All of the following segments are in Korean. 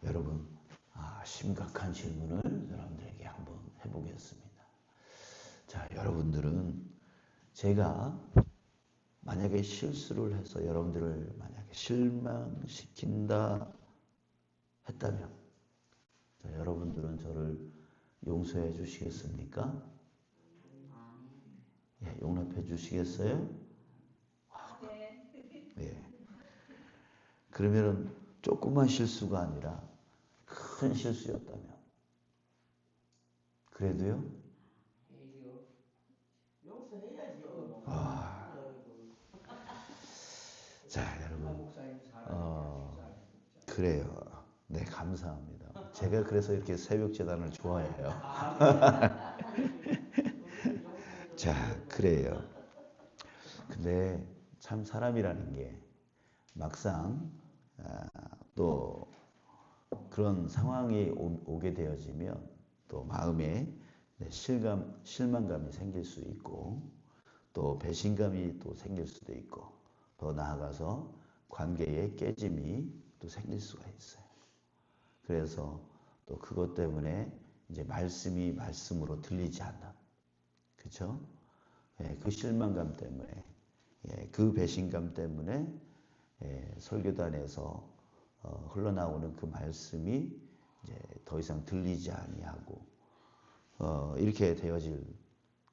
여러분, 심각한 질문을 여러분들에게 한번 해보겠습니다. 자, 여러분들은 제가 만약에 실수를 해서 여러분들을 만약에 실망시킨다 했다면, 자, 여러분들은 저를 용서해 주시겠습니까? 예, 용납해 주시겠어요? 예. 그러면은 조그만 실수가 아니라 큰 실수였다면, 그래도요? 자, 여러분, 그래요. 네, 감사합니다. 제가 그래서 이렇게 새벽 재단을 좋아해요. 자, 그래요. 근데 참 사람이라는 게 막상 또 그런 상황이 오게 되어지면 또 마음에 실망감이 생길 수 있고 또 배신감이 또 생길 수도 있고 더 나아가서 관계의 깨짐이 또 생길 수가 있어요. 그래서 또 그것 때문에 이제 말씀이 말씀으로 들리지 않는, 그렇죠? 예, 그 실망감 때문에, 예, 그 배신감 때문에 설교단에서 흘러나오는 그 말씀이 이제 더 이상 들리지 아니하고 이렇게 되어질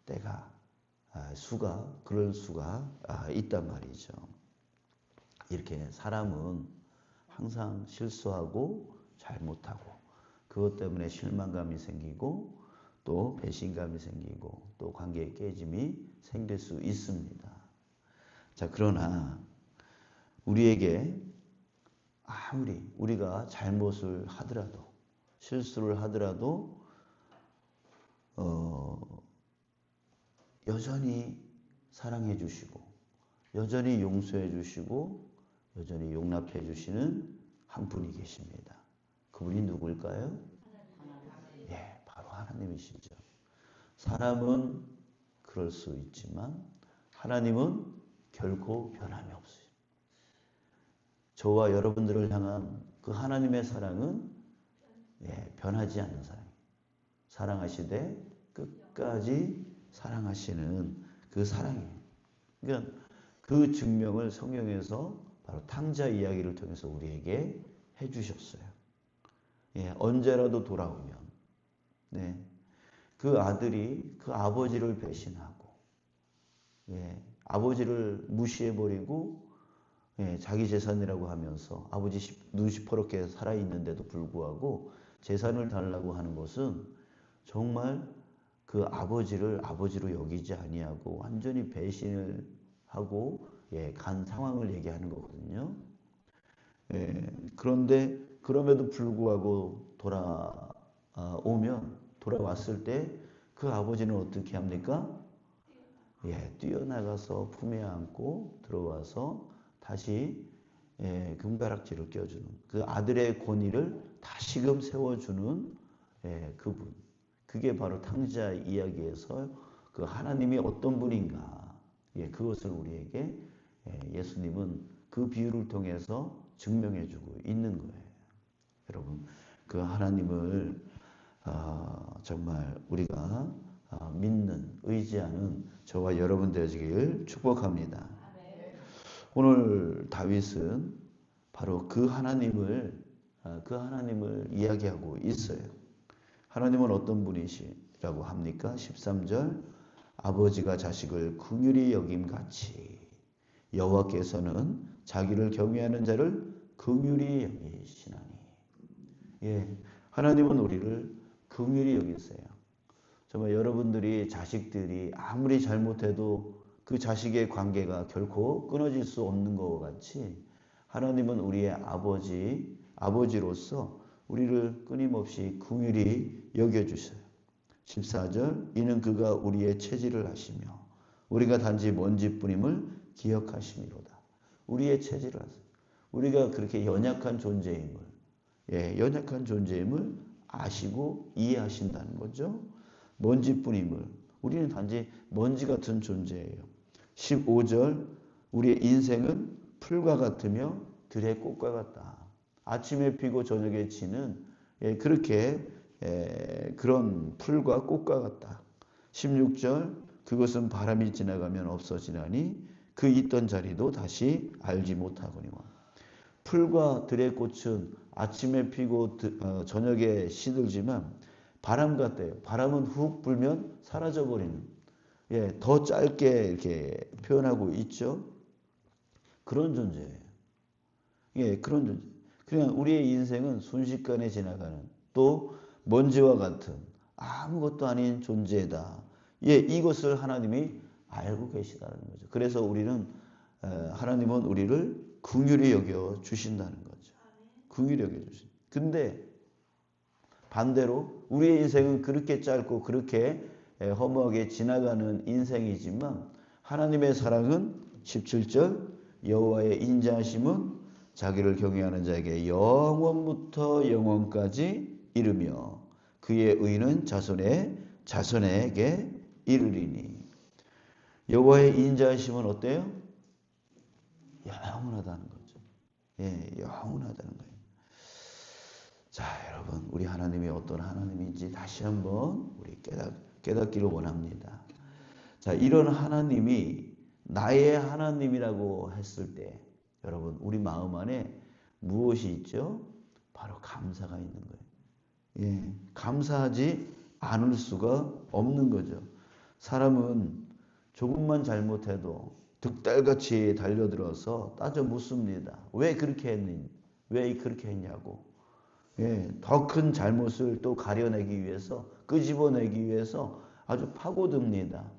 때가 그럴 수가 있단 말이죠. 이렇게 사람은 항상 실수하고 잘못하고 그것 때문에 실망감이 생기고 또 배신감이 생기고 또 관계의 깨짐이 생길 수 있습니다. 자, 그러나 우리에게 아무리 우리가 잘못을 하더라도 실수를 하더라도 여전히 사랑해 주시고 여전히 용서해 주시고 여전히 용납해 주시는 한 분이 계십니다. 그분이 누구일까요? 예, 바로 하나님이시죠. 사람은 그럴 수 있지만 하나님은 결코 변함이 없어요. 저와 여러분들을 향한 그 하나님의 사랑은 변하지 않는 사랑이에요. 사랑하시되 끝까지 사랑하시는 그 사랑이에요. 그러니까 그 증명을 성경에서 바로 탕자 이야기를 통해서 우리에게 해주셨어요. 예, 언제라도 돌아오면 그 아들이 그 아버지를 배신하고 아버지를 무시해버리고 자기 재산이라고 하면서 아버지 눈 시퍼렇게 살아있는데도 불구하고 재산을 달라고 하는 것은 정말 그 아버지를 아버지로 여기지 아니하고 완전히 배신을 하고 간 상황을 얘기하는 거거든요. 그런데 그럼에도 불구하고 돌아왔을 때 그 아버지는 어떻게 합니까? 뛰어나가서 품에 안고 들어와서 다시 금가락지를 껴주는 그 아들의 권위를 다시금 세워주는 그분. 그게 바로 탕자 이야기에서 그 하나님이 어떤 분인가 그것을 우리에게 예수님은 그 비유를 통해서 증명해주고 있는 거예요. 여러분, 그 하나님을 정말 우리가 믿는, 의지하는 저와 여러분 되시길 축복합니다. 오늘 다윗은 바로 그 하나님을 이야기하고 있어요. 하나님은 어떤 분이시라고 합니까? 13절 아버지가 자식을 긍휼히 여김같이 여호와께서는 자기를 경외하는 자를 긍휼히 여기시나니. 하나님은 우리를 긍휼히 여기세요. 정말 여러분들이 자식들이 아무리 잘못해도 그 자식의 관계가 결코 끊어질 수 없는 것과 같이 하나님은 우리의 아버지로서 우리를 끊임없이 긍휼히 여겨주셔요. 14절 이는 그가 우리의 체질을 아시며 우리가 단지 먼지뿐임을 기억하심이로다. 우리의 체질을 아세요. 우리가 그렇게 연약한 존재임을 아시고 이해하신다는 거죠. 먼지뿐임을. 우리는 단지 먼지 같은 존재예요. 15절 우리의 인생은 풀과 같으며 들의 꽃과 같다. 아침에 피고 저녁에 지는 그렇게 그런 풀과 꽃과 같다. 16절 그것은 바람이 지나가면 없어지나니 그 있던 자리도 다시 알지 못하거니와. 풀과 들의 꽃은 아침에 피고 저녁에 시들지만 바람 같대요. 바람은 훅 불면 사라져 버리는. 더 짧게 이렇게 표현하고 있죠. 그런 존재예요. 그런 존재. 그냥 우리의 인생은 순식간에 지나가는 또 먼지와 같은 아무것도 아닌 존재다. 이것을 하나님이 알고 계시다는 거죠. 그래서 우리는 하나님은 우리를 긍휼히 여겨 주신다는 거죠. 긍휼히 여겨 주신. 근데 반대로 우리의 인생은 그렇게 짧고 그렇게 허무하게 지나가는 인생이지만 하나님의 사랑은 17절 여호와의 인자하심은 자기를 경외하는 자에게 영원부터 영원까지 이르며 그의 의는 자손에게 이르리니. 여호와의 인자하심은 어때요? 영원하다는 거죠. 영원하다는 거예요. 자, 여러분, 우리 하나님이 어떤 하나님인지 다시 한번 우리 깨닫기를 원합니다. 자, 이런 하나님이 나의 하나님이라고 했을 때 여러분, 우리 마음 안에 무엇이 있죠? 바로 감사가 있는 거예요. 감사하지 않을 수가 없는 거죠. 사람은 조금만 잘못해도 득달같이 달려들어서 따져 묻습니다. 왜 그렇게 했느냐? 왜 그렇게 했냐고. 더 큰 잘못을 또 가려내기 위해서, 끄집어내기 위해서 아주 파고듭니다.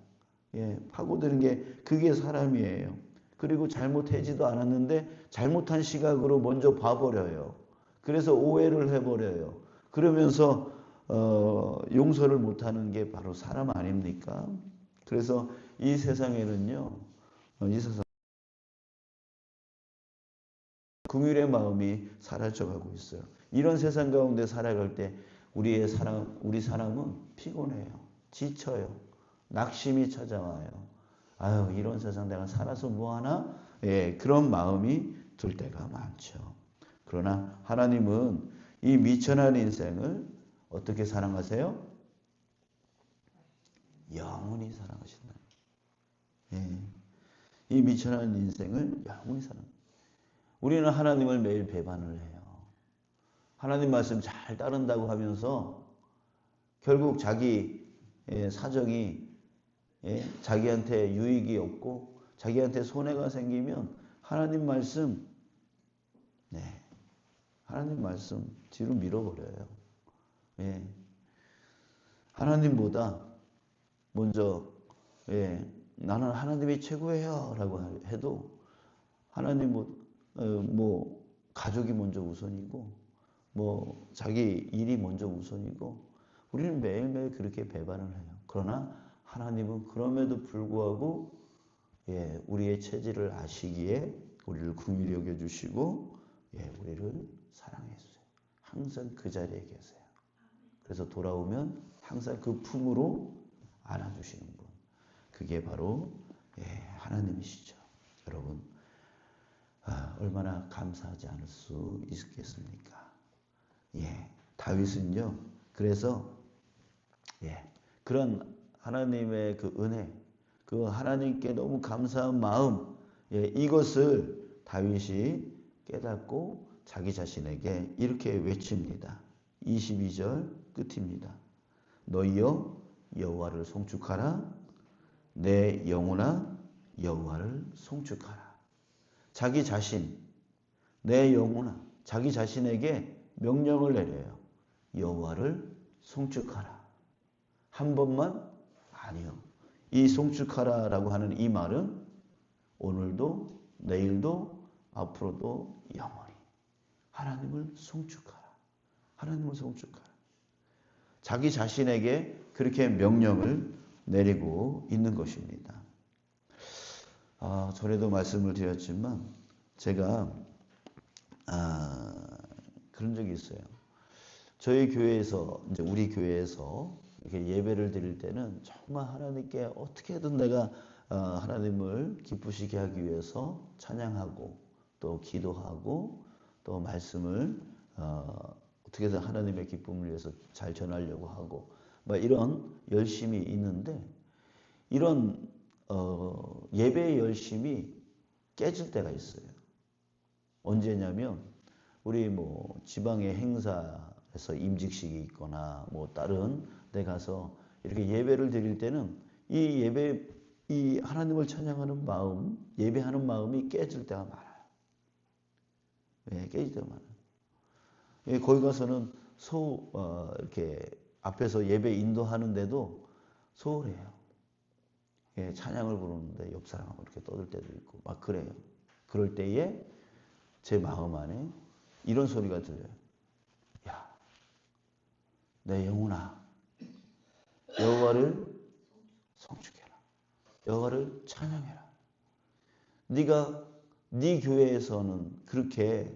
파고드는 게 그게 사람이에요. 그리고 잘못하지도 않았는데 잘못한 시각으로 먼저 봐버려요. 그래서 오해를 해버려요. 그러면서 용서를 못하는 게 바로 사람 아닙니까? 그래서 이 세상에는요, 이 세상 긍휼의 마음이 사라져가고 있어요. 이런 세상 가운데 살아갈 때 우리 사람은 피곤해요. 지쳐요. 낙심이 찾아와요. 아유, 이런 세상 내가 살아서 뭐하나? 그런 마음이 들 때가 많죠. 그러나 하나님은 이 미천한 인생을 어떻게 사랑하세요? 영원히 사랑하신다. 이 미천한 인생을 영원히 사랑합니다. 우리는 하나님을 매일 배반을 해요. 하나님 말씀 잘 따른다고 하면서 결국 자기 사정이 자기한테 유익이 없고 자기한테 손해가 생기면 하나님 말씀 뒤로 밀어버려요. 하나님보다 먼저 나는 하나님이 최고예요 라고 해도 하나님 뭐 가족이 먼저 우선이고 뭐 자기 일이 먼저 우선이고 우리는 매일매일 그렇게 배반을 해요. 그러나 하나님은 그럼에도 불구하고 우리의 체질을 아시기에 우리를 긍휼히 여겨주시고 우리를 사랑해 주세요. 항상 그 자리에 계세요. 그래서 돌아오면 항상 그 품으로 안아주시는 분. 그게 바로 하나님이시죠. 여러분 얼마나 감사하지 않을 수 있겠습니까? 다윗은요. 그래서 그런 하나님의 그 은혜, 그 하나님께 너무 감사한 마음, 이것을 다윗이 깨닫고 자기 자신에게 이렇게 외칩니다. 22절 끝입니다. 너희여 여호와를 송축하라. 내 영혼아 여호와를 송축하라. 자기 자신, 내 영혼아, 자기 자신에게 명령을 내려요. 여호와를 송축하라. 한 번만? 아니요. 이 송축하라라고 하는 이 말은 오늘도 내일도 앞으로도 영원히 하나님을 송축하라. 하나님을 송축하라. 자기 자신에게 그렇게 명령을 내리고 있는 것입니다. 전에도 말씀을 드렸지만 제가 그런 적이 있어요. 저희 교회에서 이제 우리 교회에서 이렇게 예배를 드릴 때는 정말 하나님께 어떻게든 내가 하나님을 기쁘시게 하기 위해서 찬양하고 또 기도하고 또 말씀을 어떻게든 하나님의 기쁨을 위해서 잘 전하려고 하고 뭐 이런 열심이 있는데 이런 예배의 열심이 깨질 때가 있어요. 언제냐면 우리 뭐 지방의 행사에서 임직식이 있거나 뭐 다른 데 가서 이렇게 예배를 드릴 때는 이 하나님을 찬양하는 마음, 예배하는 마음이 깨질 때가 많아요. 왜 깨질 때가 많아요. 거기 가서는 이렇게 앞에서 예배 인도하는데도 소홀해요. 찬양을 부르는데 옆 사람하고 이렇게 떠들 때도 있고 막 그래요. 그럴 때에 제 마음 안에 이런 소리가 들려요. 야, 내 영혼아, 여호와를 송축해라. 여호와를 찬양해라. 네가 네 교회에서는 그렇게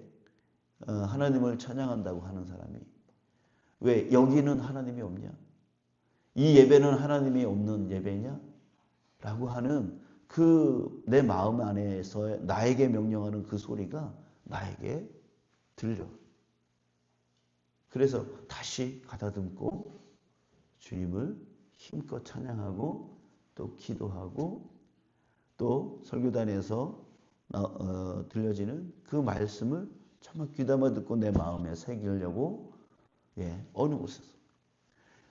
하나님을 찬양한다고 하는 사람이 왜 여기는 하나님이 없냐? 이 예배는 하나님이 없는 예배냐? 라고 하는 그 내 마음 안에서 나에게 명령하는 그 소리가 나에게 들려. 그래서 다시 가다듬고 주님을 힘껏 찬양하고 또 기도하고 또 설교단에서 들려지는 그 말씀을 정말 귀담아 듣고 내 마음에 새기려고 어느 곳에서.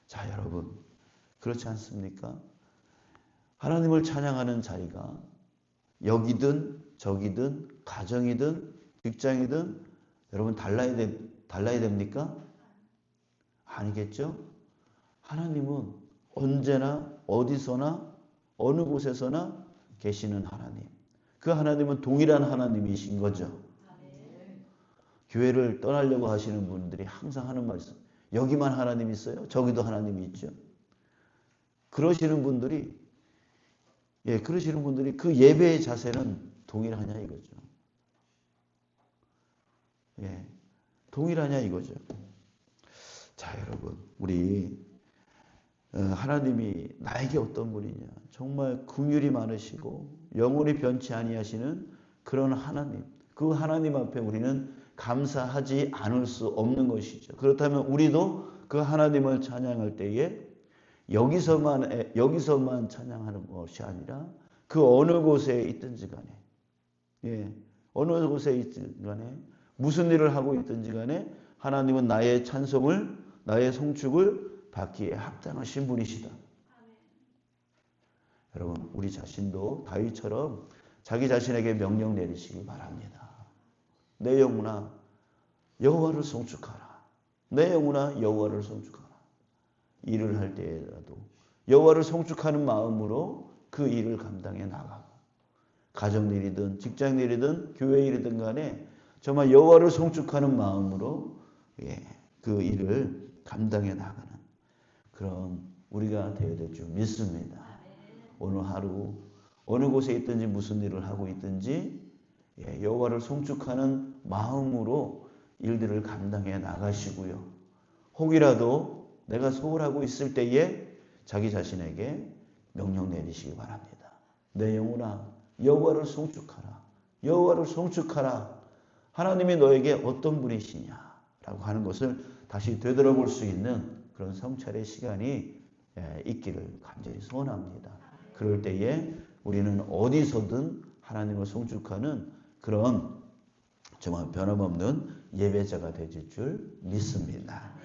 자, 여러분 그렇지 않습니까? 하나님을 찬양하는 자리가 여기든 저기든 가정이든 직장이든 여러분 달라야 됩니까? 아니겠죠? 하나님은 언제나 어디서나 어느 곳에서나 계시는 하나님. 그 하나님은 동일한 하나님이신 거죠. 교회를 떠나려고 하시는 분들이 항상 하는 말씀. 여기만 하나님이 있어요? 저기도 하나님이 있죠. 그러시는 분들이 그 예배의 자세는 동일하냐 이거죠. 동일하냐 이거죠. 자, 여러분, 우리 하나님이 나에게 어떤 분이냐? 정말 긍휼이 많으시고 영원히 변치 아니하시는 그런 하나님. 그 하나님 앞에 우리는 감사하지 않을 수 없는 것이죠. 그렇다면 우리도 그 하나님을 찬양할 때에 여기서만 찬양하는 것이 아니라 그 어느 곳에 있든지 간에 어느 곳에 있든지 간에 무슨 일을 하고 있든지 간에 하나님은 나의 찬송을 나의 송축을 받기에 합당하신 분이시다. 여러분 우리 자신도 다윗처럼 자기 자신에게 명령 내리시기 바랍니다. 내 영혼아 여호와를 송축하라. 내 영혼아 여호와를 송축하라. 일을 할 때라도 여호와를 송축하는 마음으로 그 일을 감당해 나가고 가정일이든 직장일이든 교회일이든 간에 정말 여호와를 송축하는 마음으로 그 일을 감당해 나가는 그런 우리가 되어야 될 줄 믿습니다. 오늘 하루 어느 곳에 있든지 무슨 일을 하고 있든지 여호와를 송축하는 마음으로 일들을 감당해 나가시고요. 혹이라도 내가 소홀하고 있을 때에 자기 자신에게 명령 내리시기 바랍니다. 내 영혼아 여호와를 송축하라. 여호와를 송축하라. 하나님이 너에게 어떤 분이시냐라고 하는 것을 다시 되돌아볼 수 있는 그런 성찰의 시간이 있기를 간절히 소원합니다. 그럴 때에 우리는 어디서든 하나님을 송축하는 그런 정말 변함없는 예배자가 되실 줄 믿습니다.